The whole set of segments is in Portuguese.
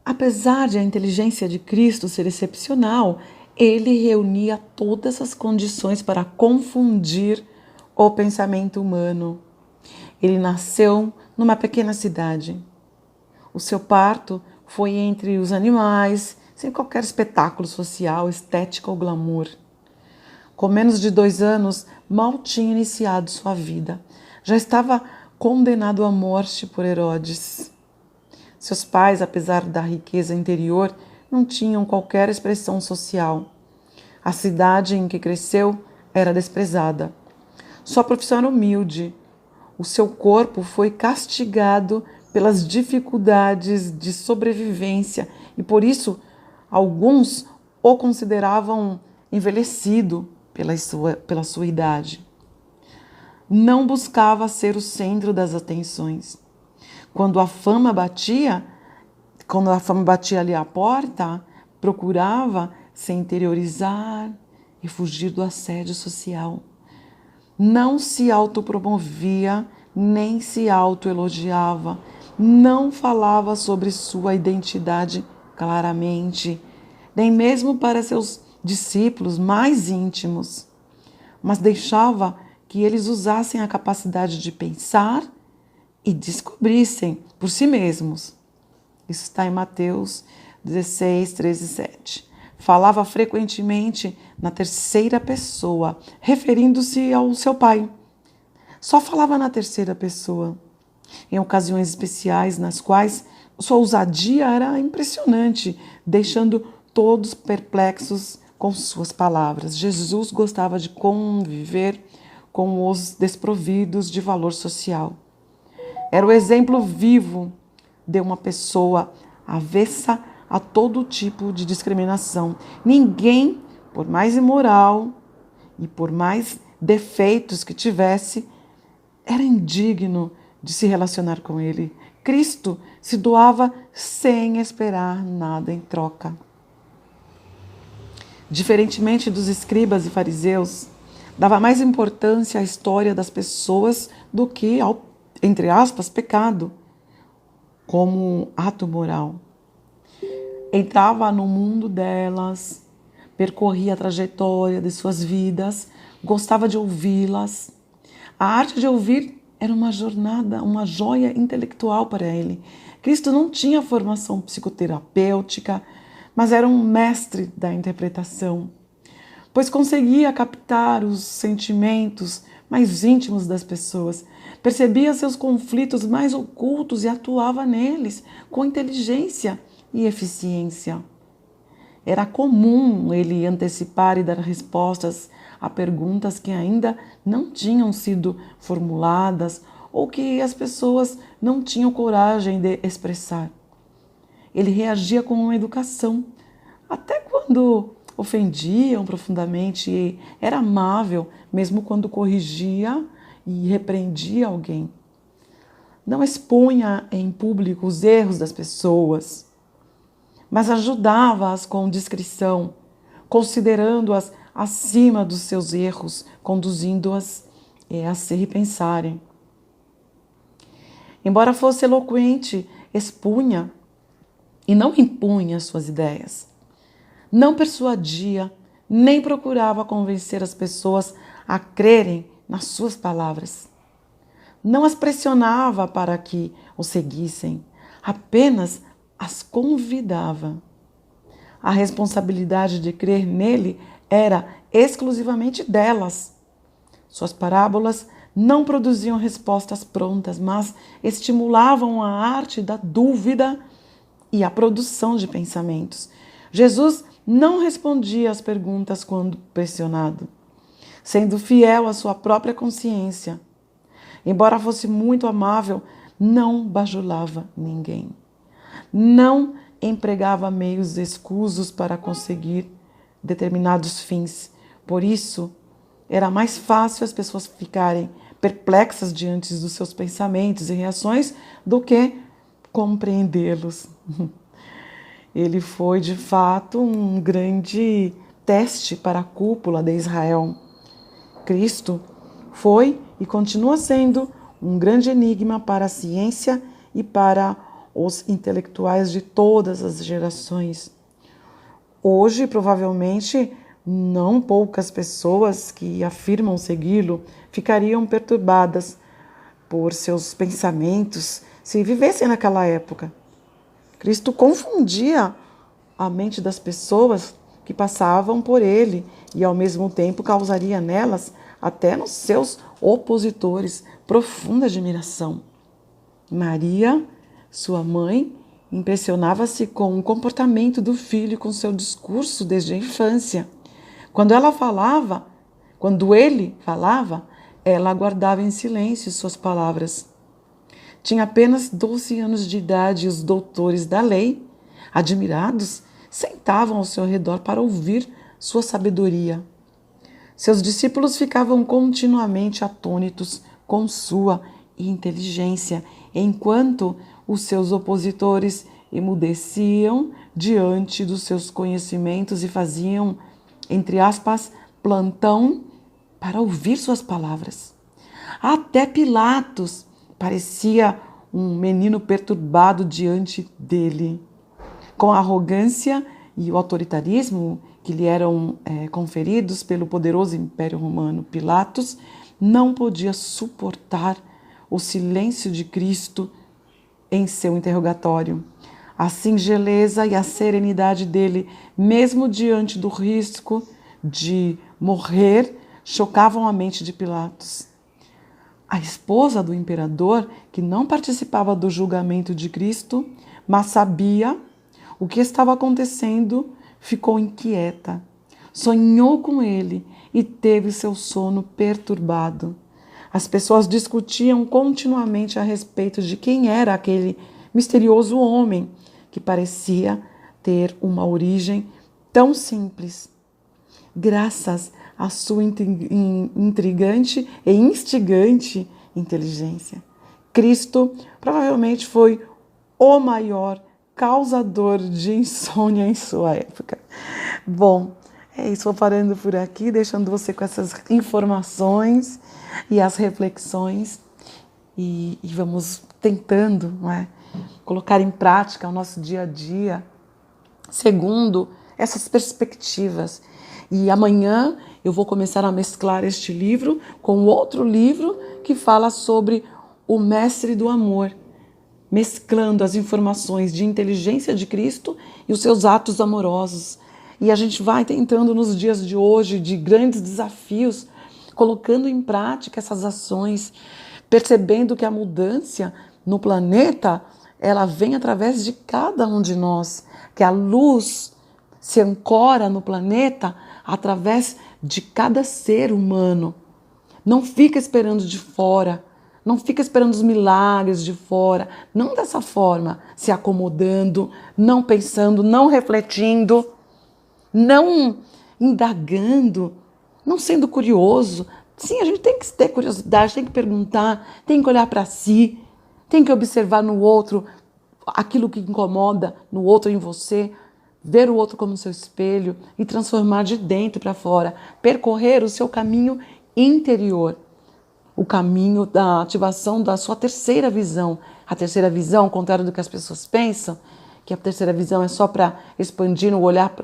Apesar de a inteligência de Cristo ser excepcional, ele reunia todas as condições para confundir o pensamento humano. Ele nasceu numa pequena cidade. O seu parto foi entre os animais, sem qualquer espetáculo social, estética ou glamour. Com menos de 2 anos, mal tinha iniciado sua vida. Já estava condenado à morte por Herodes. Seus pais, apesar da riqueza interior, não tinham qualquer expressão social. A cidade em que cresceu era desprezada. Sua profissão era humilde. O seu corpo foi castigado pelas dificuldades de sobrevivência e, por isso, alguns o consideravam envelhecido pela sua idade. Não buscava ser o centro das atenções. Quando a fama batia ali à porta, procurava se interiorizar e fugir do assédio social. Não se autopromovia, nem se autoelogiava, não falava sobre sua identidade claramente, nem mesmo para seus discípulos mais íntimos, mas deixava que eles usassem a capacidade de pensar e descobrissem por si mesmos. Isso está em Mateus 16, 13 e 7. Falava frequentemente na terceira pessoa, referindo-se ao seu pai. Só falava na terceira pessoa, em ocasiões especiais nas quais sua ousadia era impressionante, deixando todos perplexos com suas palavras. Jesus gostava de conviver com os desprovidos de valor social. Era o exemplo vivo de uma pessoa avessa a todo tipo de discriminação. Ninguém, por mais imoral e por mais defeitos que tivesse, era indigno de se relacionar com ele. Cristo se doava sem esperar nada em troca. Diferentemente dos escribas e fariseus, dava mais importância à história das pessoas do que ao, entre aspas, pecado, como ato moral. Entrava no mundo delas, percorria a trajetória de suas vidas, gostava de ouvi-las. A arte de ouvir era uma jornada, uma joia intelectual para ele. Cristo não tinha formação psicoterapêutica, mas era um mestre da interpretação, pois conseguia captar os sentimentos mais íntimos das pessoas, percebia seus conflitos mais ocultos e atuava neles com inteligência e eficiência. Era comum ele antecipar e dar respostas a perguntas que ainda não tinham sido formuladas ou que as pessoas não tinham coragem de expressar. Ele reagia com uma educação, até quando ofendiam profundamente, e era amável, mesmo quando corrigia e repreendia alguém. Não expunha em público os erros das pessoas, mas ajudava-as com discrição, considerando-as acima dos seus erros, conduzindo-as a se repensarem. Embora fosse eloquente, expunha e não impunha suas ideias. Não persuadia, nem procurava convencer as pessoas a crerem nas suas palavras. Não as pressionava para que o seguissem, apenas as convidava. A responsabilidade de crer nele era exclusivamente delas. Suas parábolas não produziam respostas prontas, mas estimulavam a arte da dúvida e a produção de pensamentos. Jesus não respondia às perguntas quando pressionado, sendo fiel à sua própria consciência. Embora fosse muito amável, não bajulava ninguém. Não empregava meios escusos para conseguir determinados fins. Por isso, era mais fácil as pessoas ficarem perplexas diante dos seus pensamentos e reações do que compreendê-los. Ele foi, de fato, um grande teste para a cúpula de Israel. Cristo foi e continua sendo um grande enigma para a ciência e para os intelectuais de todas as gerações. Hoje, provavelmente, não poucas pessoas que afirmam segui-lo ficariam perturbadas por seus pensamentos se vivessem naquela época. Cristo confundia a mente das pessoas que passavam por ele e, ao mesmo tempo, causaria nelas, até nos seus opositores, profunda admiração. Maria, sua mãe, impressionava-se com o comportamento do filho e com seu discurso desde a infância. Quando ele falava, ela aguardava em silêncio suas palavras. Tinha apenas 12 anos de idade e os doutores da lei, admirados, sentavam ao seu redor para ouvir sua sabedoria. Seus discípulos ficavam continuamente atônitos com sua inteligência, enquanto os seus opositores emudeciam diante dos seus conhecimentos e faziam, entre aspas, plantão para ouvir suas palavras. Até Pilatos parecia um menino perturbado diante dele. Com a arrogância e o autoritarismo que lhe eram conferidos pelo poderoso Império Romano, Pilatos não podia suportar o silêncio de Cristo em seu interrogatório. A singeleza e a serenidade dele, mesmo diante do risco de morrer, chocavam a mente de Pilatos. A esposa do imperador, que não participava do julgamento de Cristo, mas sabia o que estava acontecendo, ficou inquieta. Sonhou com ele e teve seu sono perturbado. As pessoas discutiam continuamente a respeito de quem era aquele misterioso homem que parecia ter uma origem tão simples. Graças à sua intrigante e instigante inteligência, Cristo provavelmente foi o maior causador de insônia em sua época. Bom, é isso, vou parando por aqui, deixando você com essas informações e as reflexões e vamos tentando, não é, colocar em prática o nosso dia a dia segundo essas perspectivas. E amanhã eu vou começar a mesclar este livro com outro livro que fala sobre o Mestre do Amor, mesclando as informações de inteligência de Cristo e os seus atos amorosos. E a gente vai tentando nos dias de hoje, de grandes desafios, colocando em prática essas ações, percebendo que a mudança no planeta, ela vem através de cada um de nós, que a luz se ancora no planeta através de cada ser humano. Não fica esperando de fora, não fica esperando os milagres de fora, não dessa forma, se acomodando, não pensando, não refletindo, não indagando, não sendo curioso. Sim, a gente tem que ter curiosidade, tem que perguntar, tem que olhar para si, tem que observar no outro aquilo que incomoda no outro em você, ver o outro como seu espelho e transformar de dentro para fora, percorrer o seu caminho interior, o caminho da ativação da sua terceira visão. A terceira visão, ao contrário do que as pessoas pensam, que a terceira visão é só para expandir o olhar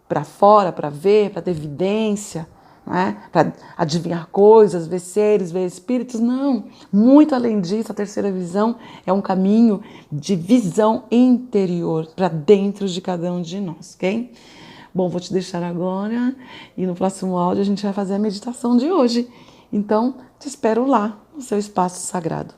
para fora, para ver, para ter evidência, né? Para adivinhar coisas, ver seres, ver espíritos. Não, muito além disso, a terceira visão é um caminho de visão interior para dentro de cada um de nós, ok? Bom, vou te deixar agora e no próximo áudio a gente vai fazer a meditação de hoje. Então, te espero lá no seu espaço sagrado.